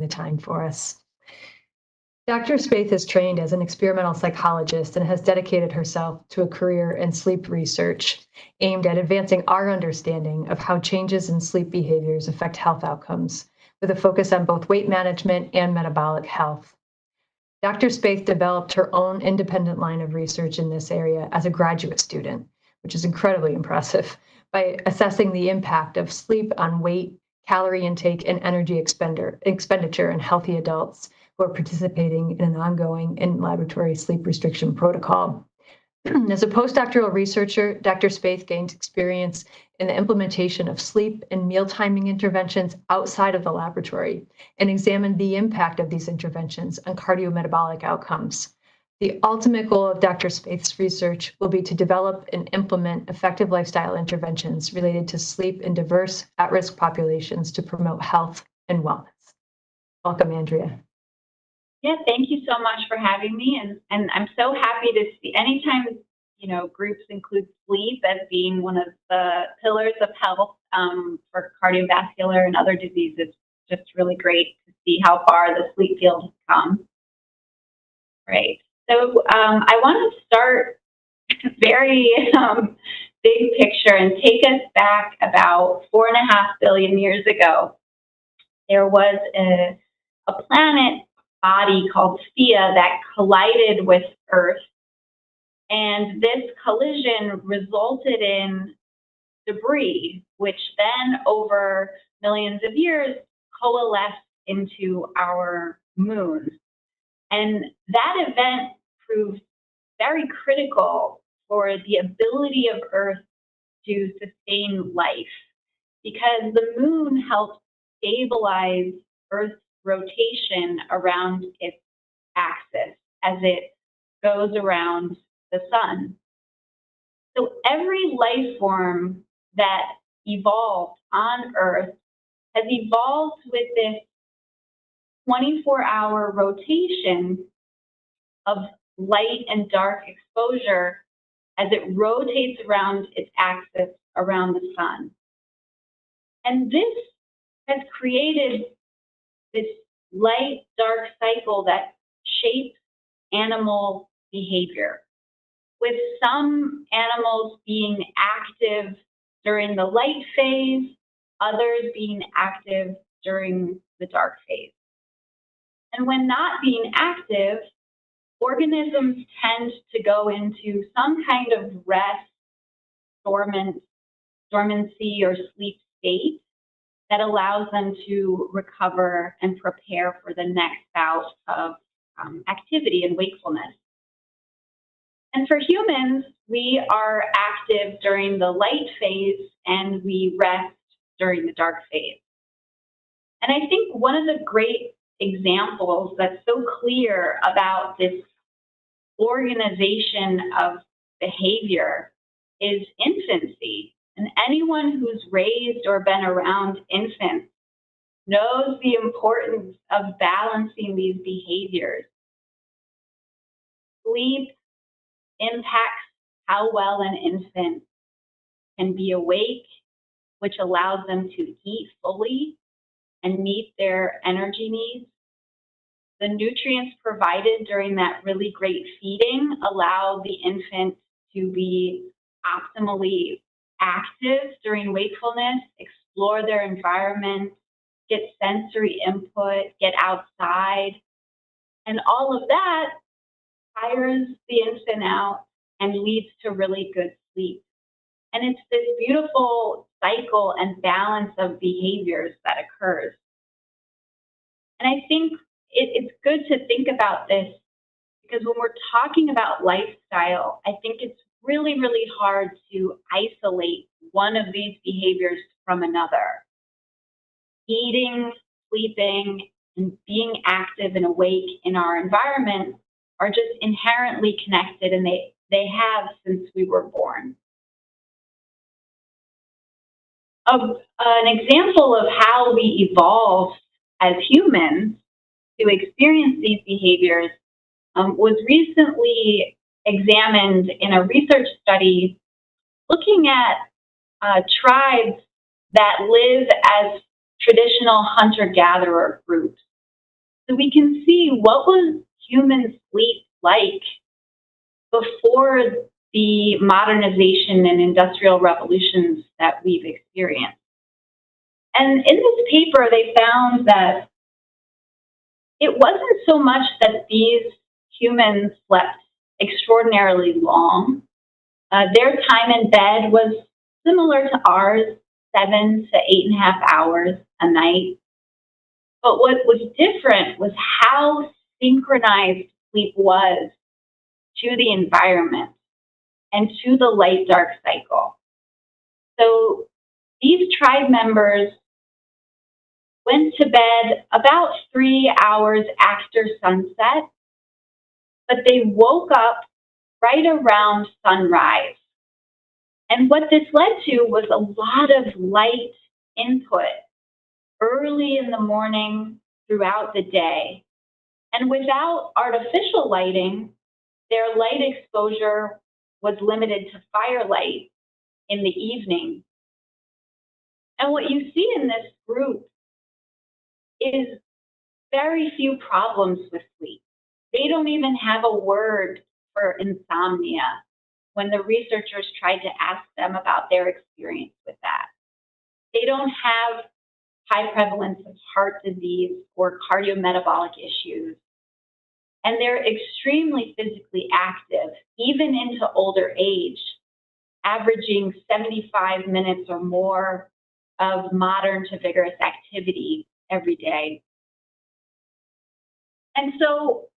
the time for us. Dr. Spaeth is trained as an experimental psychologist and has dedicated herself to a career in sleep research aimed at advancing our understanding of how changes in sleep behaviors affect health outcomes, with a focus on both weight management and metabolic health. Dr. Spaeth developed her own independent line of research in this area as a graduate student, which is incredibly impressive, by assessing the impact of sleep on weight, calorie intake, and energy expenditure in healthy adults who are participating in an ongoing in-laboratory sleep restriction protocol. As a postdoctoral researcher, Dr. Spaeth gained experience in the implementation of sleep and meal timing interventions outside of the laboratory and examined the impact of these interventions on cardiometabolic outcomes. The ultimate goal of Dr. Spaeth's research will be to develop and implement effective lifestyle interventions related to sleep in diverse at-risk populations to promote health and wellness. Welcome, Andrea. Yeah, thank you so much for having me, and I'm so happy to see anytime groups include sleep as being one of the pillars of health for cardiovascular and other diseases. Just really great to see how far the sleep field has come. Right. So I want to start very big picture and take us back about 4.5 billion years ago. There was a planet body called Theia that collided with Earth, and this collision resulted in debris, which then over millions of years coalesced into our moon. And that event proved very critical for the ability of Earth to sustain life, because the moon helps stabilize Earth's rotation around its axis as it goes around the sun. So every life form that evolved on Earth has evolved with this 24-hour rotation of light and dark exposure as it rotates around its axis around the sun. And this has created this light-dark cycle that shapes animal behavior, with some animals being active during the light phase, others being active during the dark phase. And when not being active, organisms tend to go into some kind of rest, dormancy, or sleep state that allows them to recover and prepare for the next bout of activity and wakefulness. And for humans, we are active during the light phase and we rest during the dark phase. And I think one of the great examples that's so clear about this organization of behavior is infancy. And anyone who's raised or been around infants knows the importance of balancing these behaviors. Sleep impacts how well an infant can be awake, which allows them to eat fully and meet their energy needs. The nutrients provided during that really great feeding allow the infant to be optimally active during wakefulness, explore their environment, get sensory input, get outside. And all of that tires the infant out and leads to really good sleep. And it's this beautiful cycle and balance of behaviors that occurs. And I think it's good to think about this, because when we're talking about lifestyle, I think it's really, really hard to isolate one of these behaviors from another. Eating, sleeping, and being active and awake in our environment are just inherently connected, and they have since we were born. An example of how we evolved as humans to experience these behaviors was recently examined in a research study looking at tribes that live as traditional hunter-gatherer groups. So we can see what was human sleep like before the modernization and industrial revolutions that we've experienced. And in this paper, they found that it wasn't so much that these humans slept extraordinarily long. Their time in bed was similar to ours, 7 to 8.5 hours a night. But what was different was how synchronized sleep was to the environment and to the light-dark cycle. So these tribe members went to bed about 3 hours after sunset, but they woke up right around sunrise. And what this led to was a lot of light input early in the morning throughout the day. And without artificial lighting, their light exposure was limited to firelight in the evening. And what you see in this group is very few problems with sleep. They don't even have a word for insomnia when the researchers tried to ask them about their experience with that. They don't have high prevalence of heart disease or cardiometabolic issues. And they're extremely physically active, even into older age, averaging 75 minutes or more of modern to vigorous activity every day. And so,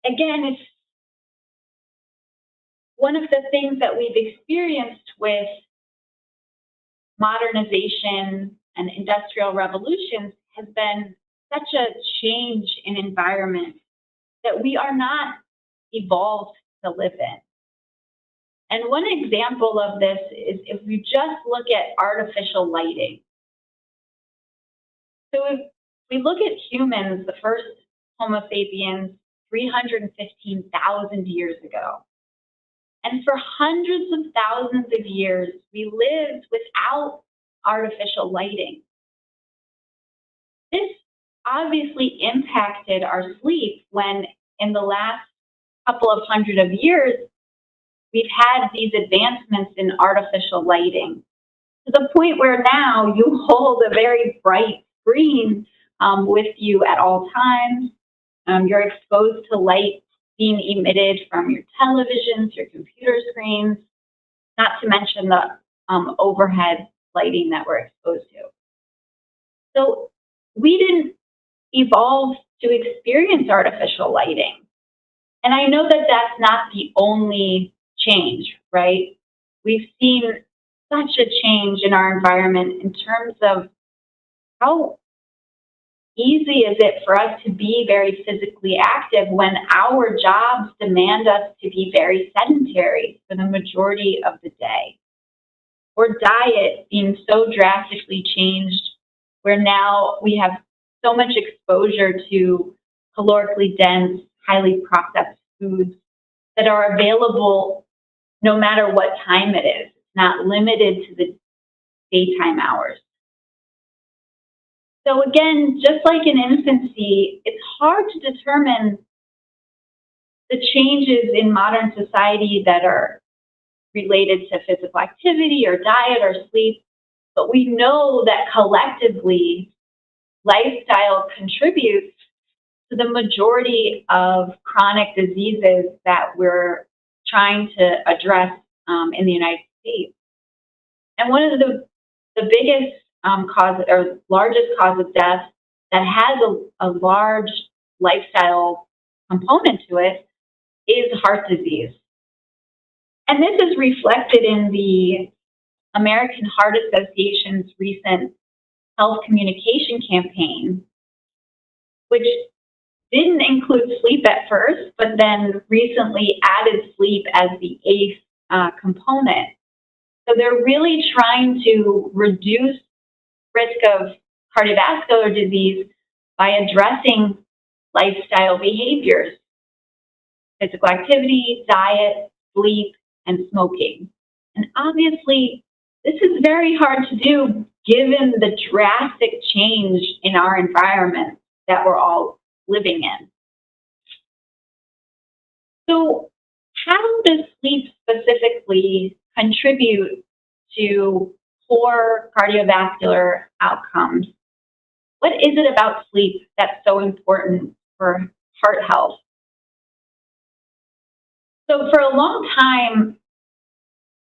again, it's one of the things that we've experienced with modernization and industrial revolutions has been such a change in environment that we are not evolved to live in. And one example of this is if you just look at artificial lighting. So if we look at humans, the first Homo sapiens, 315,000 years ago. And for hundreds of thousands of years, we lived without artificial lighting. This obviously impacted our sleep when, in the last couple of hundred of years, we've had these advancements in artificial lighting to the point where now you hold a very bright screen with you at all times. You're exposed to light being emitted from your televisions, your computer screens, not to mention the overhead lighting that we're exposed to. So we didn't evolve to experience artificial lighting. And I know that that's not the only change, right? We've seen such a change in our environment in terms of how easy is it for us to be very physically active when our jobs demand us to be very sedentary for the majority of the day? Or diet being so drastically changed where now we have so much exposure to calorically dense, highly processed foods that are available no matter what time it is. It's not limited to the daytime hours. So again, just like in infancy, it's hard to determine the changes in modern society that are related to physical activity or diet or sleep, but we know that collectively, lifestyle contributes to the majority of chronic diseases that we're trying to address in the United States. And one of the biggest cause or largest cause of death that has a large lifestyle component to it is heart disease. And this is reflected in the American Heart Association's recent health communication campaign, which didn't include sleep at first, but then recently added sleep as the eighth component. So they're really trying to reduce risk of cardiovascular disease by addressing lifestyle behaviors, physical activity, diet, sleep, and smoking. And obviously, this is very hard to do given the drastic change in our environment that we're all living in. So how does sleep specifically contribute to poor cardiovascular outcomes? What is it about sleep that's so important for heart health? So for a long time,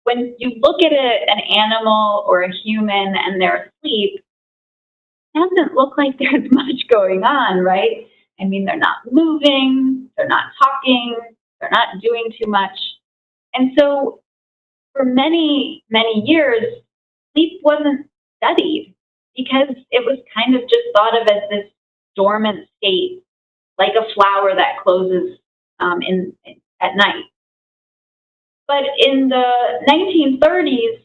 when you look at an animal or a human and they're asleep, it doesn't look like there's much going on, right? I mean, they're not moving, they're not talking, they're not doing too much. And so for many, many years, sleep wasn't studied because it was kind of just thought of as this dormant state, like a flower that closes at night. But in the 1930s,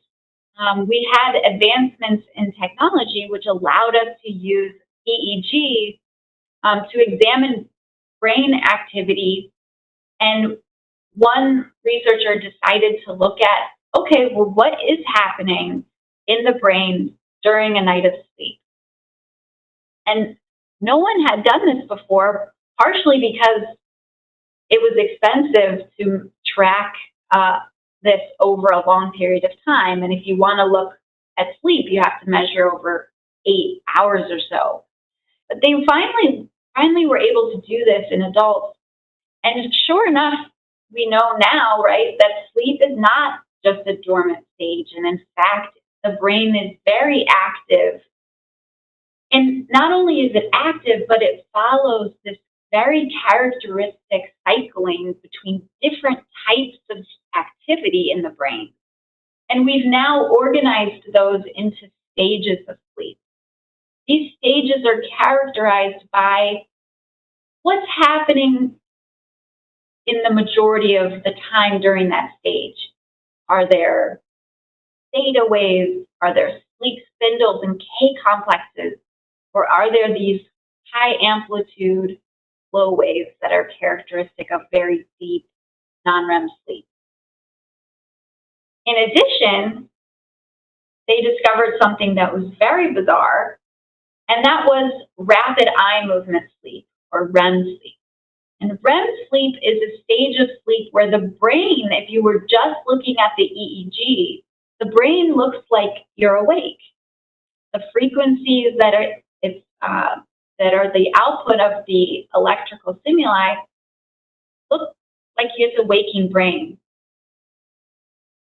we had advancements in technology which allowed us to use EEG to examine brain activity. And one researcher decided to look at, okay, well, what is happening in the brain during a night of sleep? And no one had done this before, partially because it was expensive to track this over a long period of time. And if you want to look at sleep, you have to measure over 8 hours or so. But they finally were able to do this in adults. And sure enough, we know now, right, that sleep is not just a dormant stage. And in fact, the brain is very active. And not only is it active, but it follows this very characteristic cycling between different types of activity in the brain. And we've now organized those into stages of sleep. These stages are characterized by what's happening in the majority of the time during that stage. Are there theta waves? Are there sleep spindles and K complexes? Or are there these high amplitude slow waves that are characteristic of very deep non-REM sleep? In addition, they discovered something that was very bizarre, and that was rapid eye movement sleep, or REM sleep. And REM sleep is a stage of sleep where the brain, if you were just looking at the EEG, the brain looks like you're awake. The frequencies that are the output of the electrical stimuli look like it's a waking brain.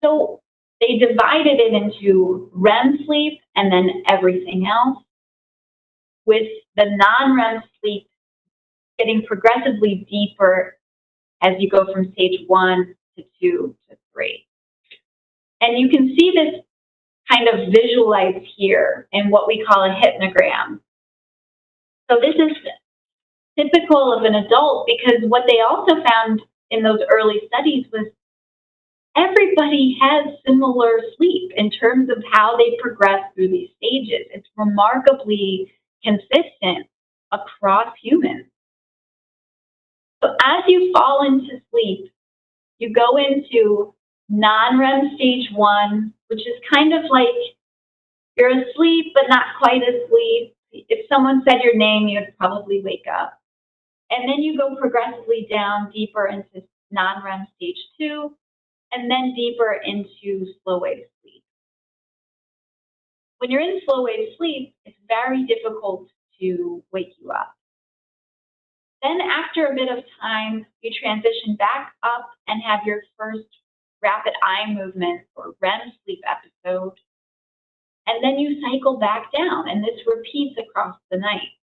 So they divided it into REM sleep and then everything else, with the non-REM sleep getting progressively deeper as you go from stage 1 to 2 to 3. And you can see this kind of visualized here in what we call a hypnogram. So this is typical of an adult, because what they also found in those early studies was everybody has similar sleep in terms of how they progress through these stages. It's remarkably consistent across humans. So as you fall into sleep, you go into non-REM stage 1, which is kind of like you're asleep but not quite asleep. If someone said your name, you'd probably wake up. And then you go progressively down deeper into non-REM stage 2, and then deeper into slow wave sleep. When you're in slow wave sleep, it's very difficult to wake you up. Then after a bit of time, you transition back up and have your first rapid eye movement or REM sleep episode. And then you cycle back down, and this repeats across the night.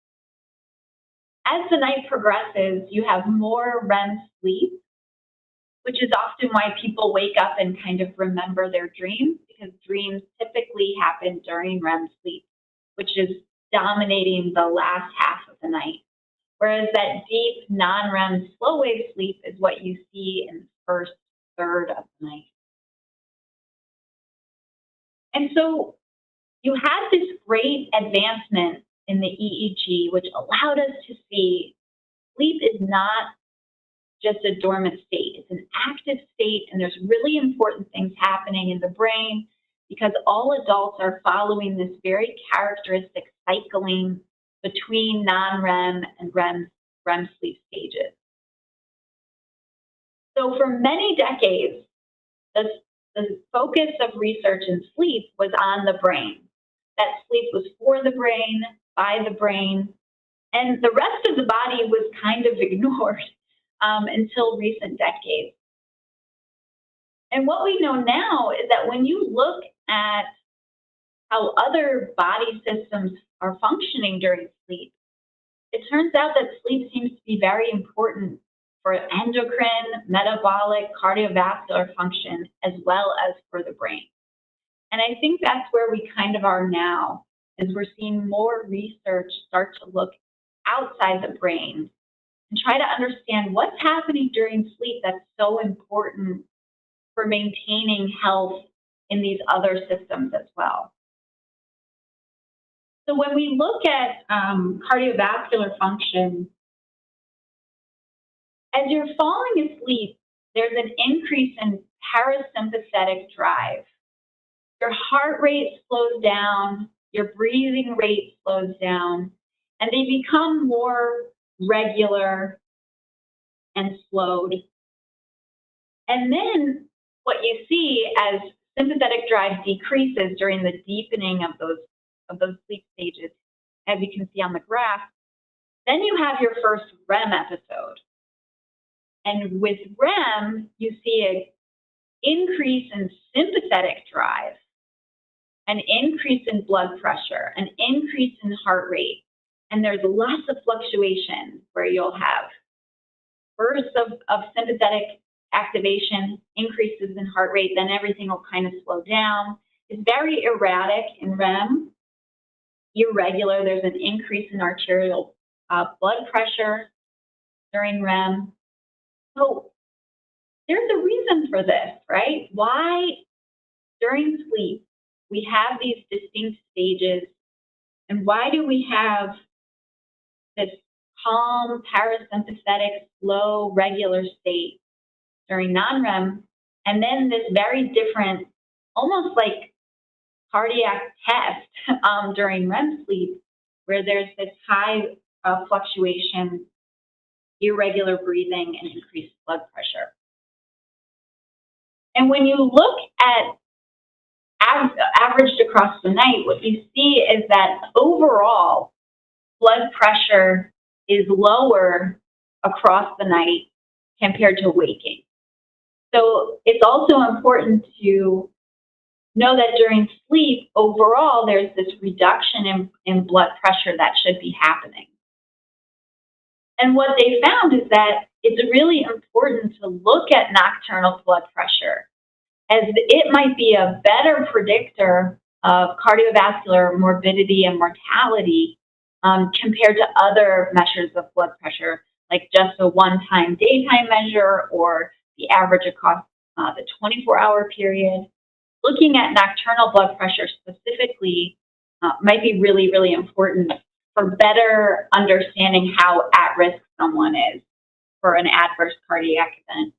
As the night progresses, you have more REM sleep, which is often why people wake up and kind of remember their dreams, because dreams typically happen during REM sleep, which is dominating the last half of the night. Whereas that deep non-REM slow wave sleep is what you see in the first third of the night. And so you had this great advancement in the EEG, which allowed us to see sleep is not just a dormant state. It's an active state, and there's really important things happening in the brain, because all adults are following this very characteristic cycling between non-REM and REM REM sleep stages. So for many decades, the focus of research in sleep was on the brain. That sleep was for the brain, by the brain, and the rest of the body was kind of ignored until recent decades. And what we know now is that when you look at how other body systems are functioning during sleep, it turns out that sleep seems to be very important for endocrine, metabolic, cardiovascular function, as well as for the brain. And I think that's where we kind of are now, is we're seeing more research start to look outside the brain and try to understand what's happening during sleep that's so important for maintaining health in these other systems as well. So when we look at cardiovascular function, as you're falling asleep, there's an increase in parasympathetic drive. Your heart rate slows down, your breathing rate slows down, and they become more regular and slowed. And then what you see as sympathetic drive decreases during the deepening of those sleep stages, as you can see on the graph, then you have your first REM episode. And with REM, you see an increase in sympathetic drive, an increase in blood pressure, an increase in heart rate, and there's lots of fluctuation where you'll have bursts of sympathetic activation, increases in heart rate, then everything will kind of slow down. It's very erratic in REM, irregular. There's an increase in arterial blood pressure during REM. So there's a reason for this, right? Why during sleep we have these distinct stages, and why do we have this calm, parasympathetic, slow, regular state during non-REM, and then this very different, almost like cardiac test during REM sleep, where there's this high fluctuation, irregular breathing, and increased blood pressure. And when you look at averaged across the night, what you see is that overall blood pressure is lower across the night compared to waking. So it's also important to know that during sleep, overall, there's this reduction in blood pressure that should be happening. And what they found is that it's really important to look at nocturnal blood pressure, as it might be a better predictor of cardiovascular morbidity and mortality compared to other measures of blood pressure, like just a one-time daytime measure or the average across the 24-hour period. Looking at nocturnal blood pressure specifically might be really, really important for better understanding how at risk someone is for an adverse cardiac event.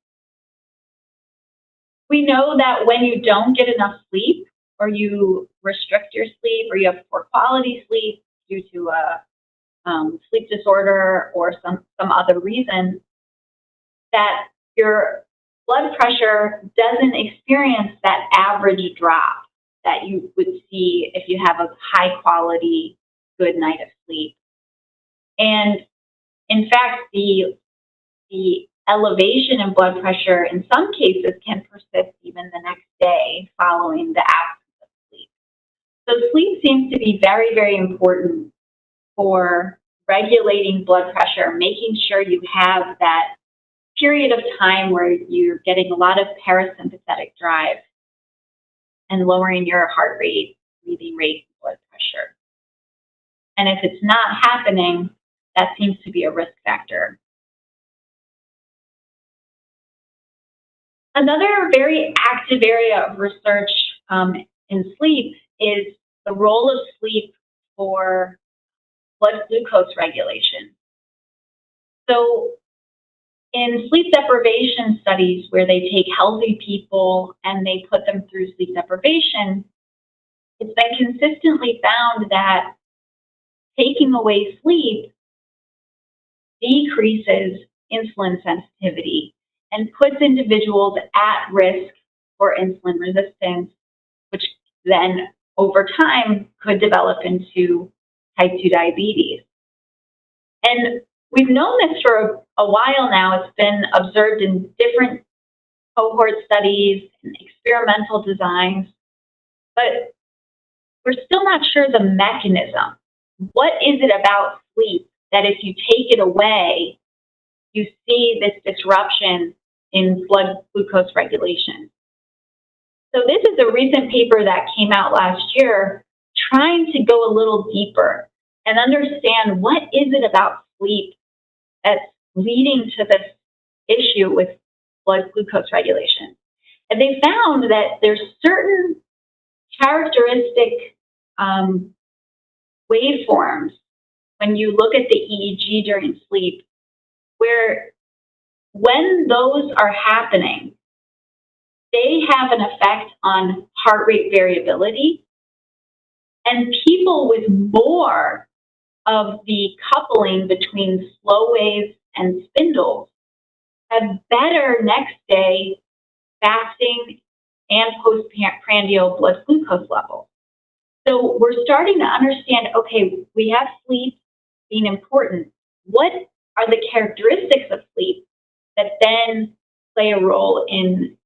We know that when you don't get enough sleep, or you restrict your sleep, or you have poor quality sleep due to a sleep disorder or some other reason, that your blood pressure doesn't experience that average drop that you would see if you have a high quality, good night of sleep. And in fact, the elevation in blood pressure in some cases can persist even the next day following the absence of sleep. So sleep seems to be very, very important for regulating blood pressure, making sure you have that period of time where you're getting a lot of parasympathetic drive and lowering your heart rate, breathing rate, blood pressure. And if it's not happening, that seems to be a risk factor. Another very active area of research in sleep is the role of sleep for blood glucose regulation. So in sleep deprivation studies where they take healthy people and they put them through sleep deprivation, it's been consistently found that taking away sleep decreases insulin sensitivity and puts individuals at risk for insulin resistance, which then over time could develop into type 2 diabetes. And we've known this for a while now. It's been observed in different cohort studies and experimental designs, but we're still not sure the mechanism. What is it about sleep that if you take it away, you see this disruption in blood glucose regulation? So this is a recent paper that came out last year trying to go a little deeper and understand what is it about sleep that's leading to this issue with blood glucose regulation. And they found that there's certain characteristic waveforms when you look at the EEG during sleep, where when those are happening, they have an effect on heart rate variability. And people with more of the coupling between slow waves and spindles have better next day fasting and postprandial blood glucose levels. So we're starting to understand, okay, we have sleep being important. What are the characteristics of sleep that then play a role in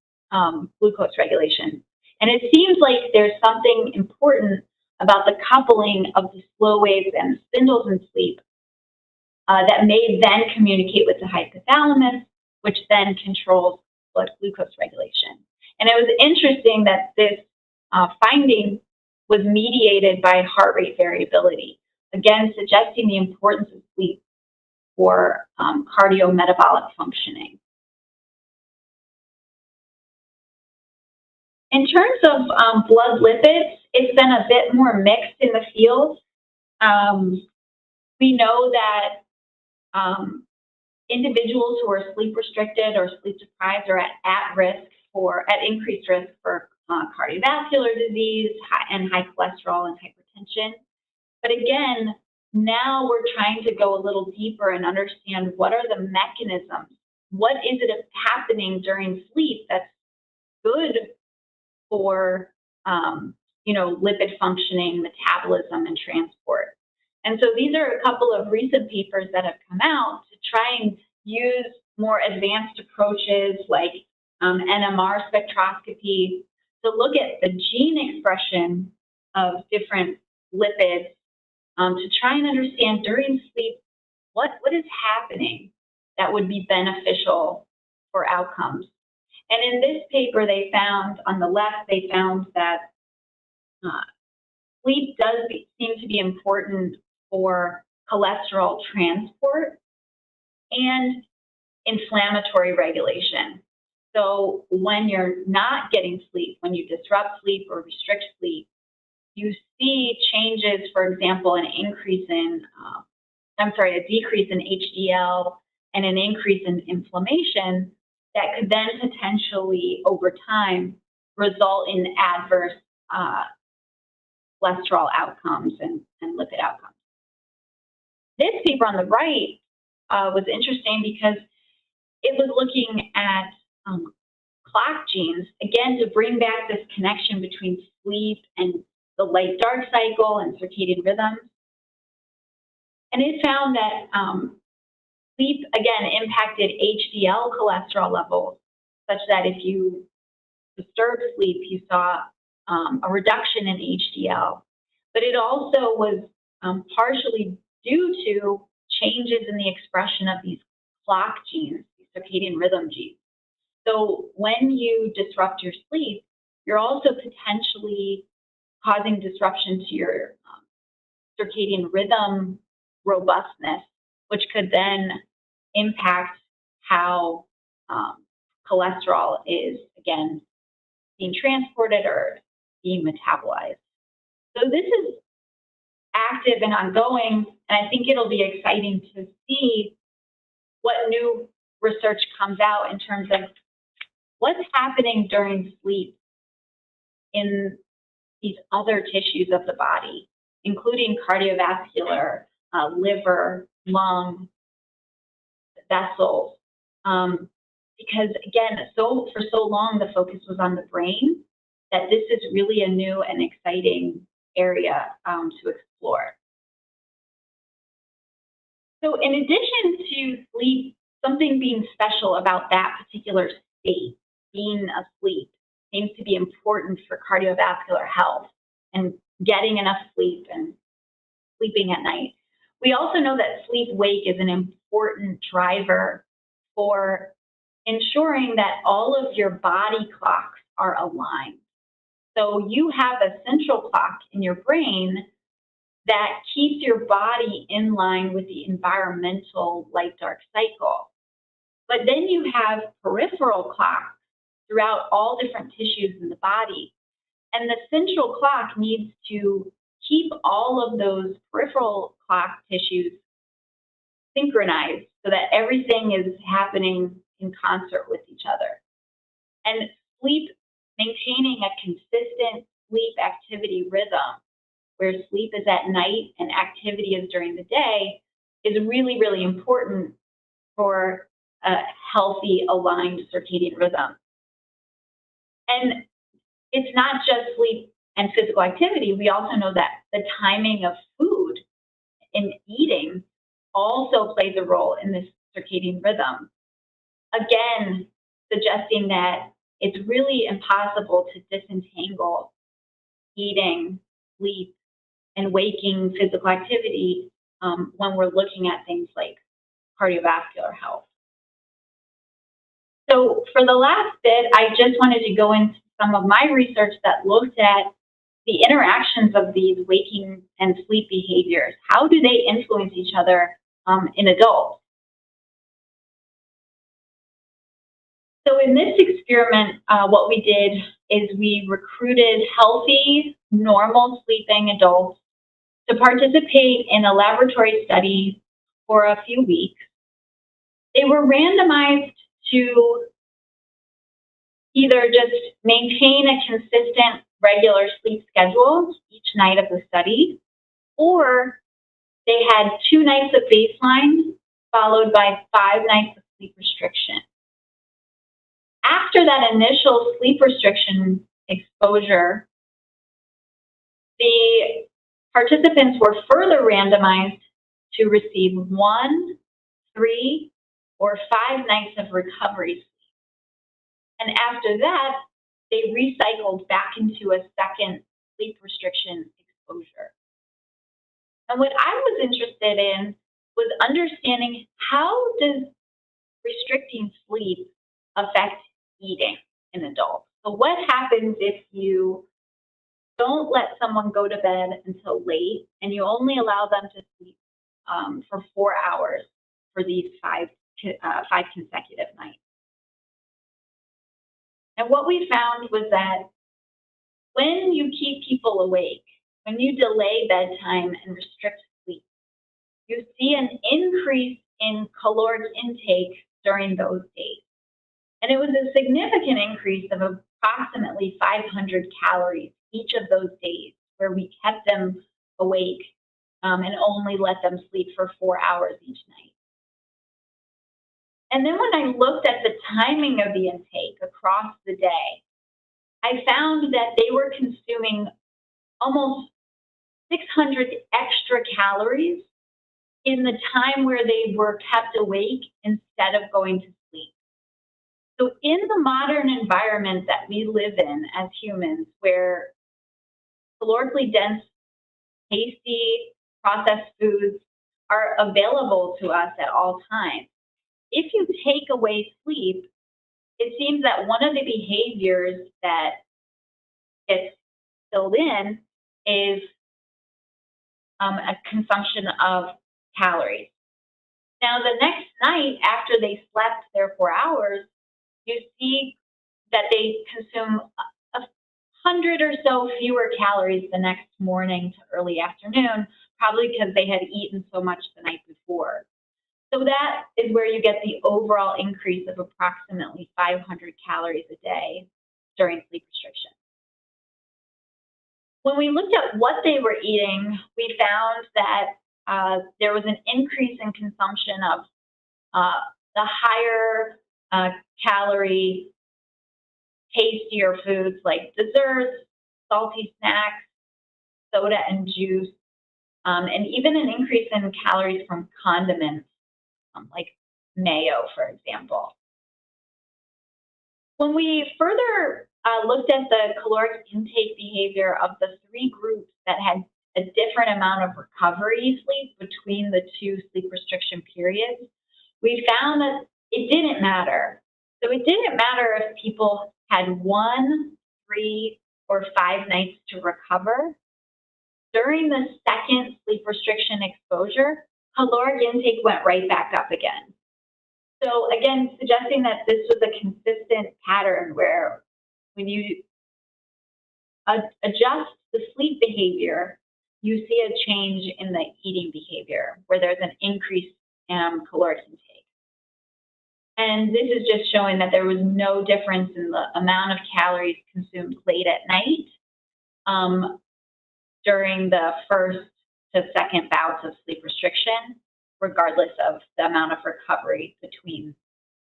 glucose regulation? And it seems like there's something important about the coupling of the slow waves and the spindles in sleep that may then communicate with the hypothalamus, which then controls blood glucose regulation. And it was interesting that this finding was mediated by heart rate variability, again, suggesting the importance of sleep for cardiometabolic functioning. In terms of blood lipids, it's been a bit more mixed in the field. We know that individuals who are sleep restricted or sleep deprived are at increased risk for cardiovascular disease and high cholesterol and hypertension. But again, now we're trying to go a little deeper and understand what are the mechanisms. What is it happening during sleep that's good for lipid functioning, metabolism, and transport? And so these are a couple of recent papers that have come out to try and use more advanced approaches like NMR spectroscopy to look at the gene expression of different lipids to try and understand during sleep what is happening that would be beneficial for outcomes. And in this paper, they found, on the left, they found that sleep does seem to be important for cholesterol transport and inflammatory regulation. So when you're not getting sleep, when you disrupt sleep or restrict sleep, you see changes, for example, a decrease in HDL and an increase in inflammation that could then potentially, over time, result in adverse cholesterol outcomes and lipid outcomes. This paper on the right was interesting because it was looking at clock genes, again, to bring back this connection between sleep and the light-dark cycle and circadian rhythms. And it found that sleep, again, impacted HDL cholesterol levels, such that if you disturbed sleep, you saw a reduction in HDL. But it also was partially due to changes in the expression of these clock genes, these circadian rhythm genes. So when you disrupt your sleep, you're also potentially causing disruption to your circadian rhythm robustness, which could then impact how cholesterol is, again, being transported or being metabolized. So this is active and ongoing, and I think it'll be exciting to see what new research comes out in terms of what's happening during sleep in these other tissues of the body, including cardiovascular, liver, lung, vessels. Because again, for so long the focus was on the brain, that this is really a new and exciting area to explore. So in addition to sleep, something being special about that particular state, being asleep, seems to be important for cardiovascular health and getting enough sleep and sleeping at night. We also know that sleep-wake is an important driver for ensuring that all of your body clocks are aligned. So you have a central clock in your brain that keeps your body in line with the environmental light-dark cycle. But then you have peripheral clocks throughout all different tissues in the body. And the central clock needs to keep all of those peripheral clock tissues synchronized so that everything is happening in concert with each other. And maintaining a consistent sleep activity rhythm, where sleep is at night and activity is during the day, is really, really important for a healthy, aligned circadian rhythm. And it's not just sleep and physical activity. We also know that the timing of food and eating also plays a role in this circadian rhythm. Again, suggesting that it's really impossible to disentangle eating, sleep, and waking physical activity when we're looking at things like cardiovascular health. So for the last bit, I just wanted to go into some of my research that looked at the interactions of these waking and sleep behaviors. How do they influence each other in adults? So in this experiment, what we did is we recruited healthy, normal sleeping adults to participate in a laboratory study for a few weeks. They were randomized to either just maintain a consistent regular sleep schedule each night of the study, or they had 2 nights of baseline followed by 5 nights of sleep restriction. After that initial sleep restriction exposure, the participants were further randomized to receive 1, 3, or 5 nights of recovery sleep. And after that, they recycled back into a second sleep restriction exposure. And what I was interested in was understanding, how does restricting sleep affect eating in adults? So what happens if you don't let someone go to bed until late and you only allow them to sleep for 4 hours for these 5 consecutive nights? And what we found was that when you keep people awake, when you delay bedtime and restrict sleep, you see an increase in caloric intake during those days. And it was a significant increase of approximately 500 calories each of those days, where we kept them awake and only let them sleep for 4 hours each night. And then when I looked at the timing of the intake across the day, I found that they were consuming almost 600 extra calories in the time where they were kept awake instead of going to sleep. So in the modern environment that we live in as humans, where calorically dense, tasty, processed foods are available to us at all times, if you take away sleep, it seems that one of the behaviors that gets filled in is a consumption of calories. Now, the next night after they slept their 4 hours, you see that they consume 100 or so fewer calories the next morning to early afternoon, probably because they had eaten so much the night before. So that is where you get the overall increase of approximately 500 calories a day during sleep restriction. When we looked at what they were eating, we found that there was an increase in consumption of the higher calorie, tastier foods like desserts, salty snacks, soda and juice, and even an increase in calories from condiments, like mayo, for example. When we further looked at the caloric intake behavior of the 3 groups that had a different amount of recovery sleep between the 2 sleep restriction periods, we found that it didn't matter. So it didn't matter if people had 1, 3, or 5 nights to recover. During the second sleep restriction exposure, caloric intake went right back up again. So again, suggesting that this was a consistent pattern where when you adjust the sleep behavior, you see a change in the eating behavior where there's an increase in caloric intake. And this is just showing that there was no difference in the amount of calories consumed late at night during the first to second bouts of sleep restriction, regardless of the amount of recovery between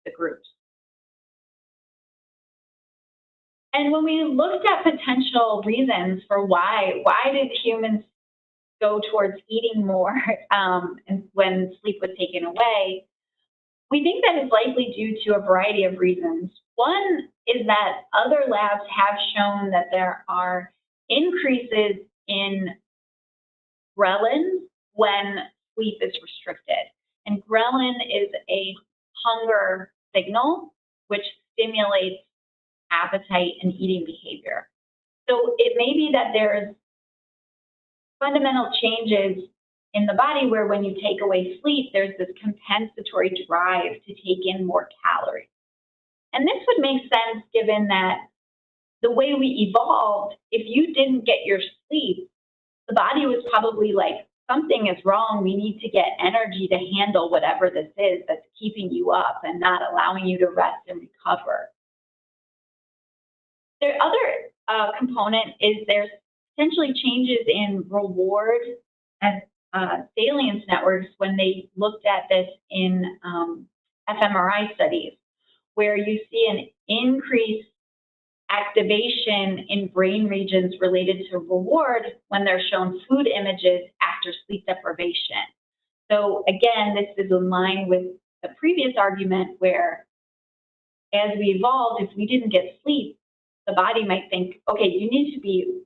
the groups. And when we looked at potential reasons for why did humans go towards eating more when sleep was taken away, we think that is likely due to a variety of reasons. One is that other labs have shown that there are increases in ghrelin when sleep is restricted. And ghrelin is a hunger signal which stimulates appetite and eating behavior. So it may be that there's fundamental changes in the body where when you take away sleep, there's this compensatory drive to take in more calories. And this would make sense given that the way we evolved, if you didn't get your sleep, the body was probably like, something is wrong, we need to get energy to handle whatever this is that's keeping you up and not allowing you to rest and recover. The other component is there's potentially changes in reward and salience networks when they looked at this in fMRI studies, where you see an increased activation in brain regions related to reward when they're shown food images after sleep deprivation. So again, this is in line with the previous argument where as we evolved, if we didn't get sleep, the body might think, okay, you need to be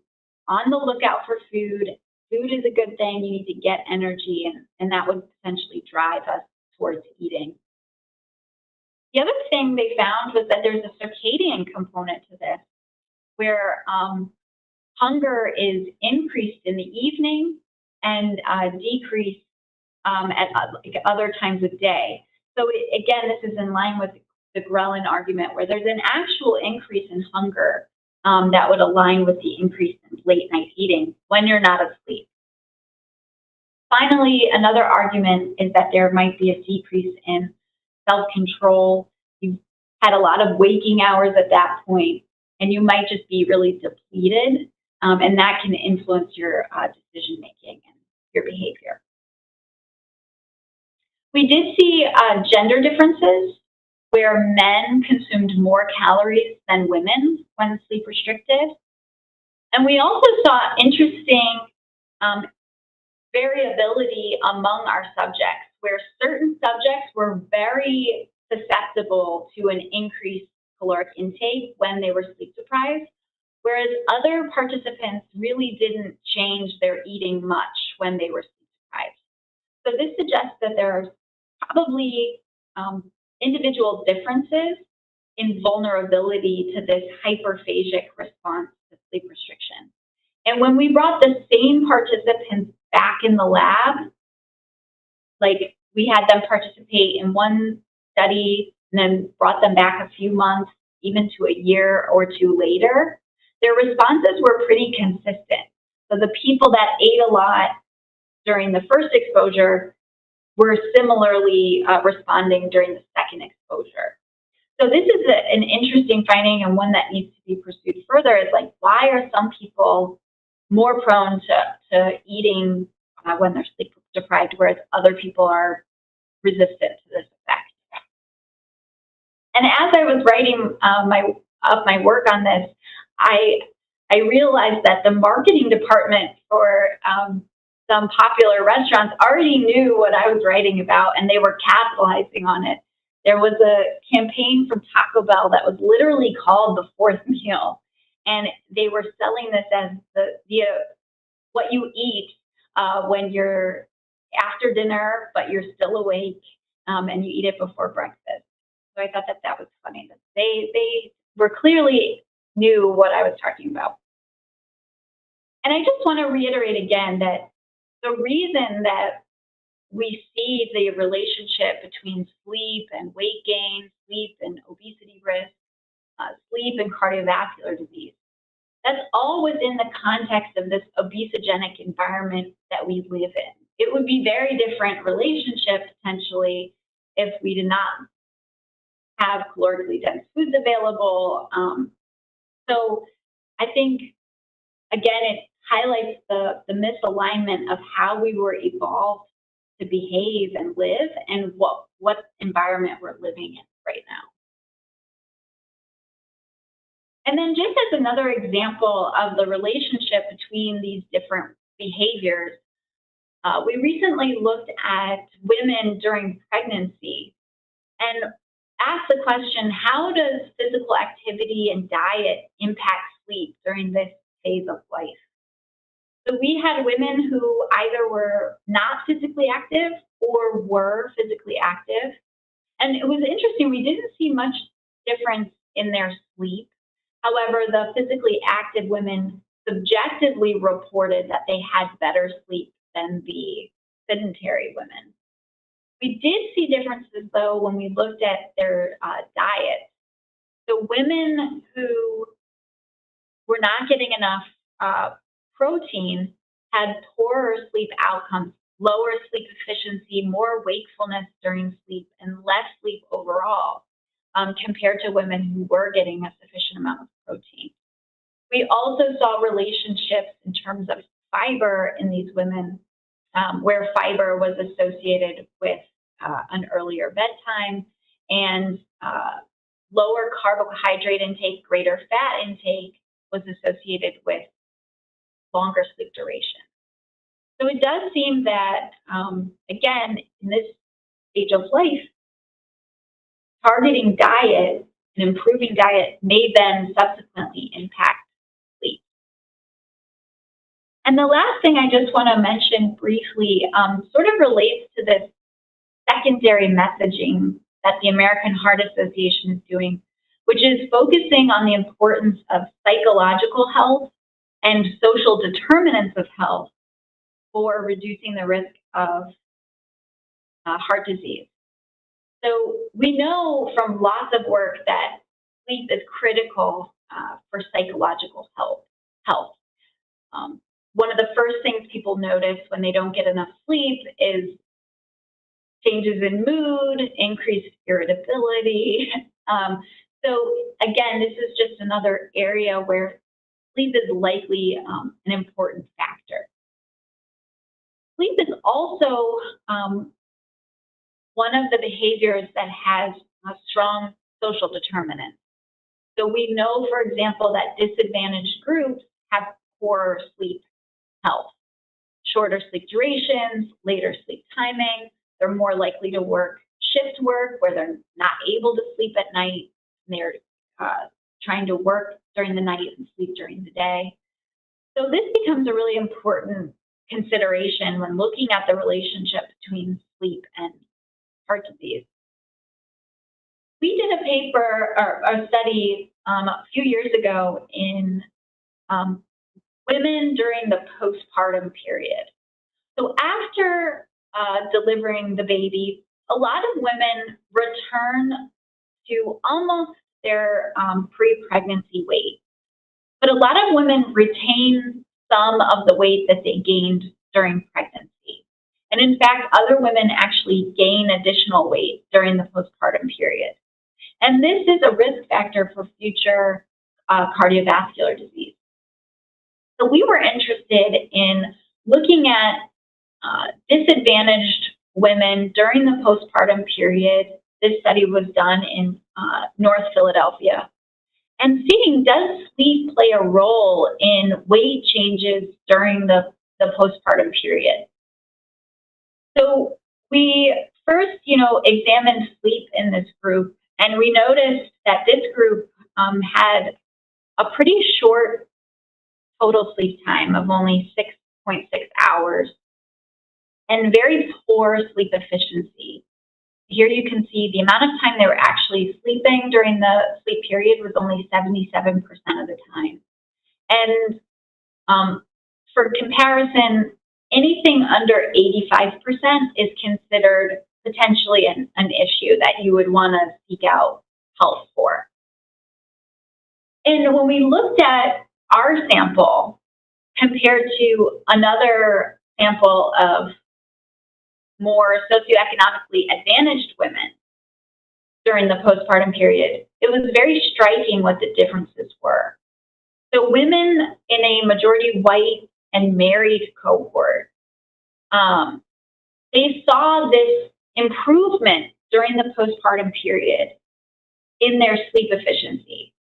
on the lookout for food. Food is a good thing. You need to get energy, and that would potentially drive us towards eating. The other thing they found was that there's a circadian component to this, where hunger is increased in the evening and decreased at other times of day. So again, this is in line with the ghrelin argument, where there's an actual increase in hunger that would align with the increase in late night eating when you're not asleep. Finally, another argument is that there might be a decrease in self-control. You've had a lot of waking hours at that point, and you might just be really depleted, and that can influence your decision-making and your behavior. We did see gender differences where men consumed more calories than women when sleep restricted. And we also saw interesting variability among our subjects, where certain subjects were very susceptible to an increased caloric intake when they were sleep deprived, whereas other participants really didn't change their eating much when they were sleep deprived. So this suggests that there are probably individual differences in vulnerability to this hyperphagic response to sleep restriction. And when we brought the same participants back in the lab, like we had them participate in one study and then brought them back a few months, even to a year or two later, their responses were pretty consistent. So the people that ate a lot during the first exposure were similarly responding during the second exposure. So this is an interesting finding, and one that needs to be pursued further. Is like, why are some people more prone to eating when they're sleep deprived, whereas other people are resistant to this effect? And as I was writing my work on this, I realized that the marketing department for some popular restaurants already knew what I was writing about, and they were capitalizing on it. There was a campaign from Taco Bell that was literally called the fourth meal, and they were selling this as the what you eat when you're after dinner, but you're still awake, and you eat it before breakfast. So I thought that that was funny. That they were clearly knew what I was talking about. And I just want to reiterate again that the reason that we see the relationship between sleep and weight gain, sleep and obesity risk, sleep and cardiovascular disease, that's all within the context of this obesogenic environment that we live in. It would be very different relationship potentially if we did not have calorically dense foods available. So I think, again, it highlights the misalignment of how we were evolved to behave and live and what environment we're living in right now. And then just as another example of the relationship between these different behaviors, we recently looked at women during pregnancy and asked the question, how does physical activity and diet impact sleep during this phase of life? So we had women who either were not physically active or were physically active. And it was interesting, we didn't see much difference in their sleep. However, the physically active women subjectively reported that they had better sleep than the sedentary women. We did see differences, though, when we looked at their diet. So women who were not getting enough protein had poorer sleep outcomes, lower sleep efficiency, more wakefulness during sleep, and less sleep overall compared to women who were getting a sufficient amount of protein. We also saw relationships in terms of fiber in these women, where fiber was associated with an earlier bedtime and lower carbohydrate intake, greater fat intake was associated with longer sleep duration. So it does seem that, again, in this stage of life, targeting diet and improving diet may then subsequently impact sleep. And the last thing I just want to mention briefly sort of relates to this secondary messaging that the American Heart Association is doing, which is focusing on the importance of psychological health and social determinants of health for reducing the risk of heart disease. So we know from lots of work that sleep is critical for psychological health. One of the first things people notice when they don't get enough sleep is changes in mood, increased irritability. So again, this is just another area where sleep is likely an important factor. Sleep is also one of the behaviors that has a strong social determinant. So we know, for example, that disadvantaged groups have poorer sleep health, shorter sleep durations, later sleep timing. They're more likely to work shift work where they're not able to sleep at night. And they're trying to work during the night and sleep during the day. So this becomes a really important consideration when looking at the relationship between sleep and heart disease. We did a paper or a study a few years ago in women during the postpartum period. So after delivering the baby, a lot of women return to almost their pre-pregnancy weight. But a lot of women retain some of the weight that they gained during pregnancy. And in fact, other women actually gain additional weight during the postpartum period. And this is a risk factor for future cardiovascular disease. So we were interested in looking at disadvantaged women during the postpartum period, This study was done in North Philadelphia. And seeing, does sleep play a role in weight changes during the postpartum period? So we first, examined sleep in this group, and we noticed that this group had a pretty short total sleep time of only 6.6 hours and very poor sleep efficiency. Here you can see the amount of time they were actually sleeping during the sleep period was only 77% of the time. And for comparison, anything under 85% is considered potentially an issue that you would want to seek out help for. And when we looked at our sample compared to another sample of more socioeconomically advantaged women during the postpartum period, it was very striking what the differences were. So women in a majority white and married cohort, they saw this improvement during the postpartum period in their sleep efficiency.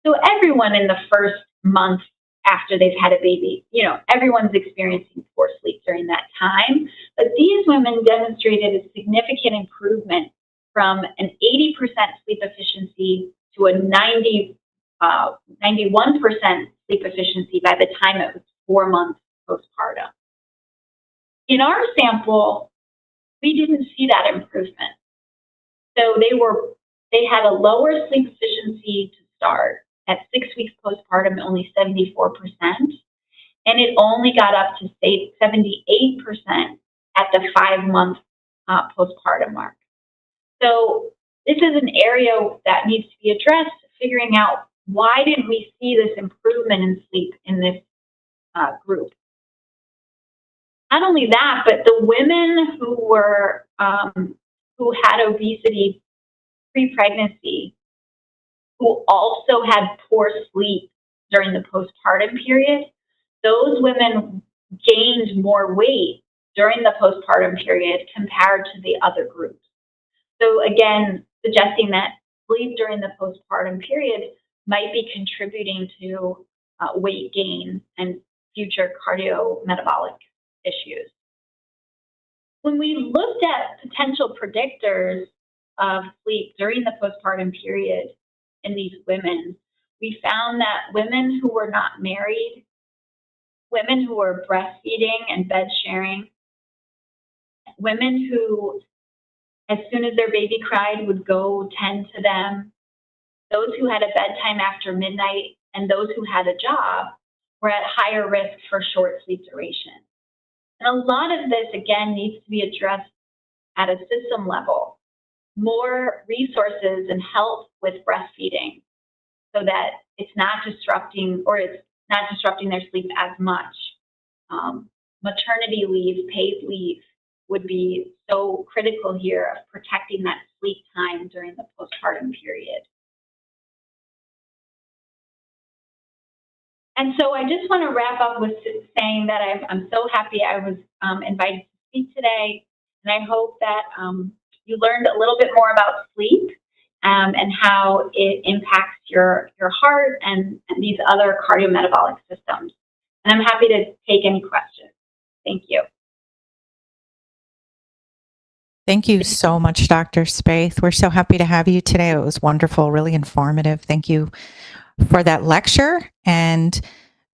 So everyone in the first month after they've had a baby, everyone's experiencing poor sleep during that time. But these women demonstrated a significant improvement from an 80% sleep efficiency to a 91% sleep efficiency by the time it was 4 months postpartum. In our sample, we didn't see that improvement. So they had a lower sleep efficiency to start. At 6 weeks postpartum, only 74%, and it only got up to 78% at the 5-month postpartum mark. So this is an area that needs to be addressed, figuring out why didn't we see this improvement in sleep in this group. Not only that, but the women who had obesity pre-pregnancy, who also had poor sleep during the postpartum period, those women gained more weight during the postpartum period compared to the other groups. So again, suggesting that sleep during the postpartum period might be contributing to weight gain and future cardiometabolic issues. When we looked at potential predictors of sleep during the postpartum period in these women, we found that women who were not married, women who were breastfeeding and bed sharing, women who, as soon as their baby cried, would go tend to them, those who had a bedtime after midnight, and those who had a job were at higher risk for short sleep duration. And a lot of this, again, needs to be addressed at a system level. More resources and help with breastfeeding so that it's not disrupting their sleep as much. Maternity leave, paid leave would be so critical here of protecting that sleep time during the postpartum period. And so I just want to wrap up with saying that I'm so happy I was invited to speak today, and I hope that you learned a little bit more about sleep and how it impacts your heart and these other cardiometabolic systems. And I'm happy to take any questions. Thank you. Thank you so much, Dr. Spaeth. We're so happy to have you today. It was wonderful, really informative. Thank you for that lecture. And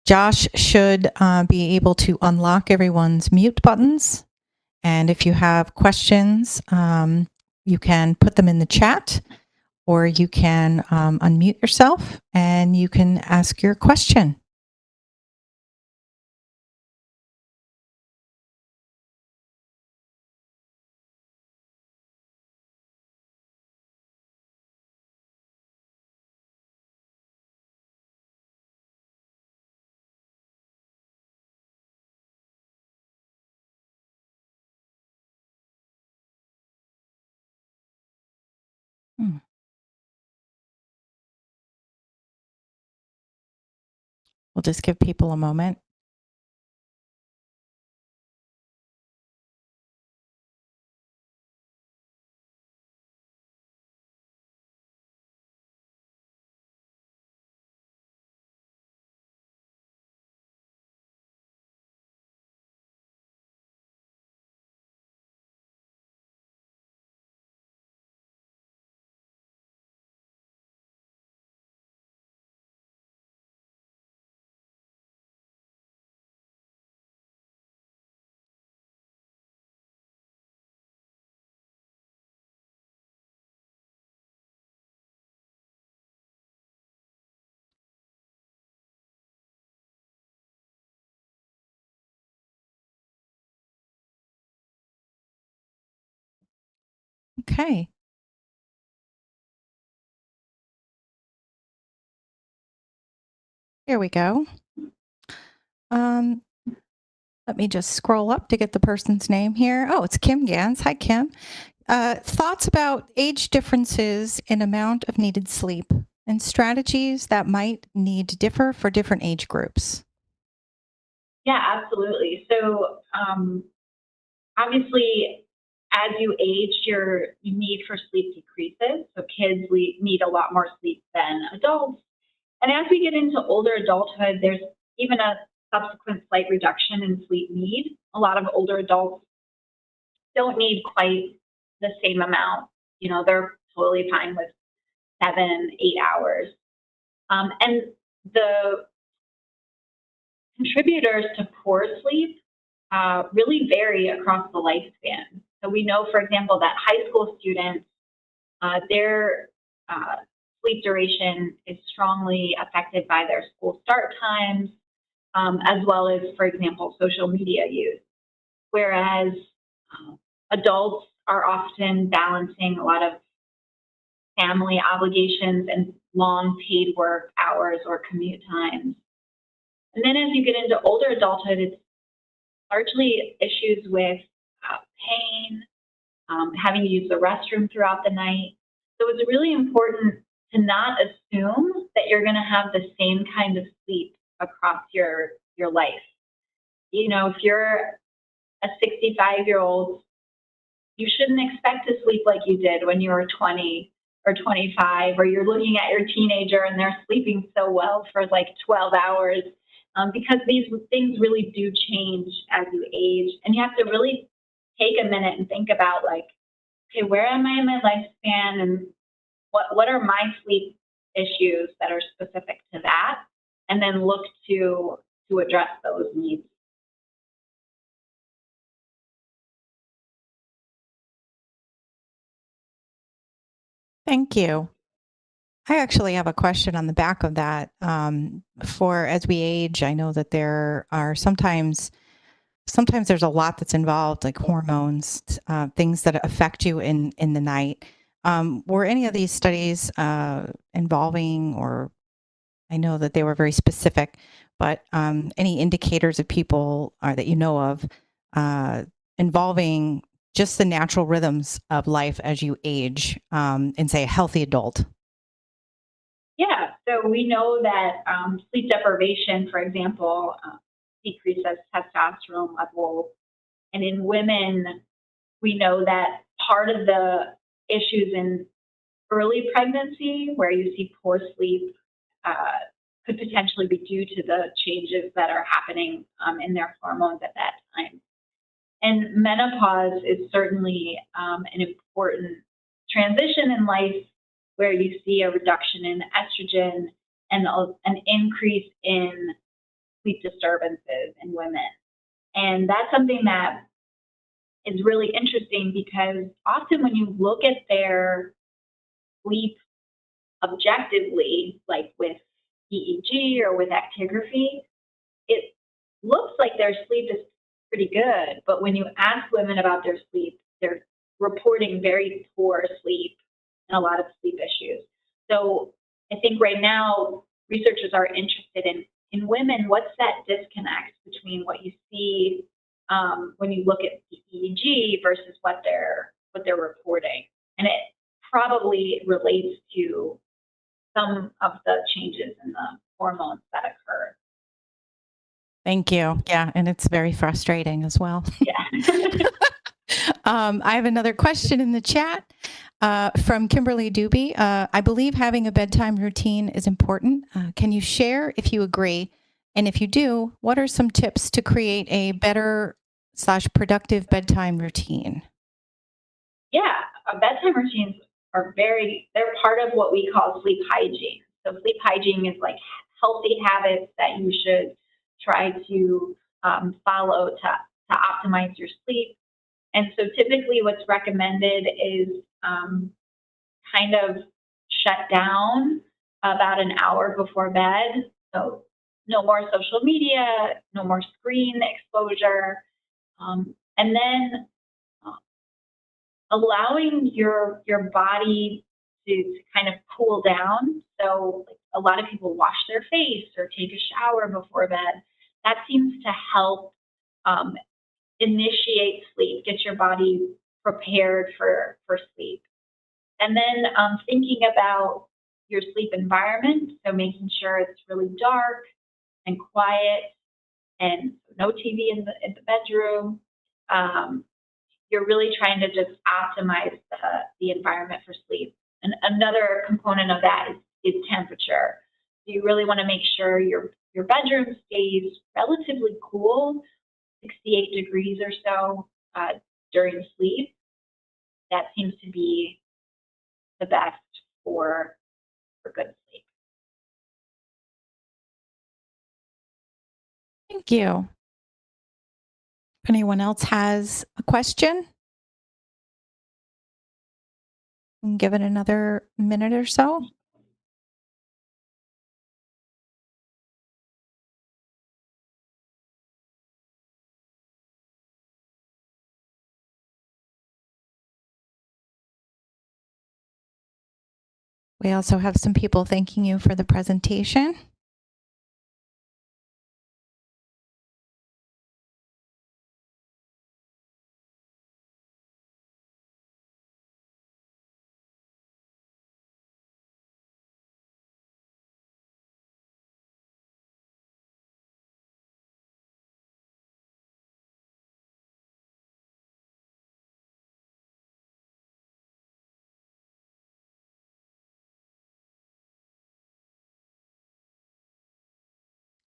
Josh should be able to unlock everyone's mute buttons. And if you have questions, you can put them in the chat, or you can unmute yourself and you can ask your question. We'll just give people a moment. Okay. Here we go. Let me just scroll up to get the person's name here. Oh, it's Kim Gans. Hi, Kim. Thoughts about age differences in amount of needed sleep and strategies that might need to differ for different age groups. Yeah, absolutely. So obviously, as you age, your need for sleep decreases. So kids need a lot more sleep than adults. And as we get into older adulthood, there's even a subsequent slight reduction in sleep need. A lot of older adults don't need quite the same amount. You know, they're totally fine with 7, 8 hours. And the contributors to poor sleep really vary across the lifespan. So we know, for example, that high school students, their sleep duration is strongly affected by their school start times, as well as, for example, social media use. Whereas adults are often balancing a lot of family obligations and long paid work hours or commute times. And then as you get into older adulthood, it's largely issues with pain, having to use the restroom throughout the night. So it's really important to not assume that you're going to have the same kind of sleep across your life. You know, if you're a 65-year-old, you shouldn't expect to sleep like you did when you were 20 or 25, or you're looking at your teenager and they're sleeping so well for like 12 hours, because these things really do change as you age. And you have to really take a minute and think about, like, okay, where am I in my lifespan, and what are my sleep issues that are specific to that, and then look to address those needs. Thank you. I actually have a question on the back of that. For as we age, I know that there are sometimes there's a lot that's involved, like hormones, things that affect you in the night. Were any of these studies involving, or I know that they were very specific, but any indicators of people that you know of involving just the natural rhythms of life as you age in, say, a healthy adult? Yeah, so we know that sleep deprivation, for example, decreases testosterone levels. And in women, we know that part of the issues in early pregnancy, where you see poor sleep, could potentially be due to the changes that are happening in their hormones at that time. And menopause is certainly an important transition in life, where you see a reduction in estrogen and an increase in sleep disturbances in women. And that's something that is really interesting, because often when you look at their sleep objectively, like with EEG or with actigraphy, it looks like their sleep is pretty good. But when you ask women about their sleep, they're reporting very poor sleep and a lot of sleep issues. So I think right now researchers are interested in women, what's that disconnect between what you see when you look at the EEG versus what they're reporting. And it probably relates to some of the changes in the hormones that occur. Thank you. Yeah, and it's very frustrating as well. Yeah. I have another question in the chat from Kimberly Doobie. I believe having a bedtime routine is important. Can you share if you agree? And if you do, what are some tips to create a better / productive bedtime routine? Yeah, bedtime routines they're part of what we call sleep hygiene. So sleep hygiene is like healthy habits that you should try to follow to optimize your sleep. And so typically what's recommended is kind of shut down about an hour before bed. So no more social media, no more screen exposure. And then allowing your body to kind of cool down. So like, a lot of people wash their face or take a shower before bed. That seems to help initiate sleep, get your body prepared for sleep. And then thinking about your sleep environment, so making sure it's really dark and quiet and no TV in the bedroom. You're really trying to just optimize the environment for sleep. And another component of that is temperature. You really want to make sure your bedroom stays relatively cool, 68 degrees or so during sleep. That seems to be the best for good sleep. Thank you. If anyone else has a question, we can give it another minute or so. We also have some people thanking you for the presentation.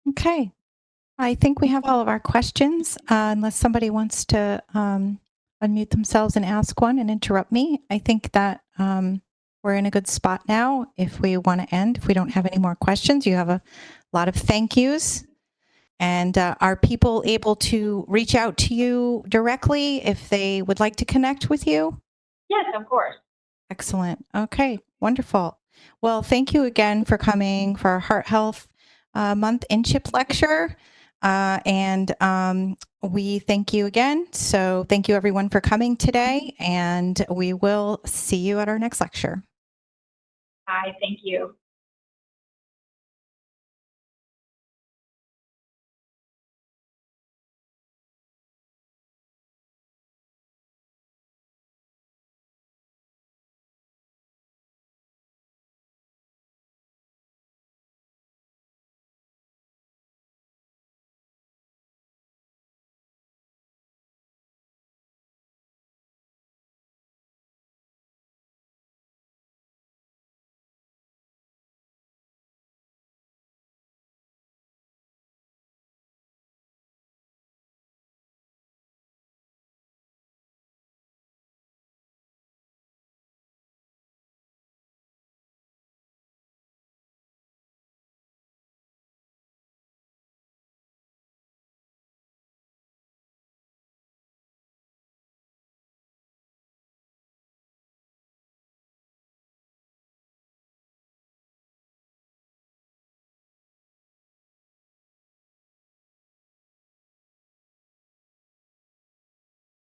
Okay. I think we have all of our questions, unless somebody wants to unmute themselves and ask one and interrupt me. I think that we're in a good spot now if we want to end. If we don't have any more questions, you have a lot of thank yous. And are people able to reach out to you directly if they would like to connect with you? Yes, of course. Excellent. Okay, wonderful. Well, thank you again for coming for our Heart Health Month InCHIP lecture. And we thank you again. So thank you everyone for coming today, and we will see you at our next lecture. Hi, thank you.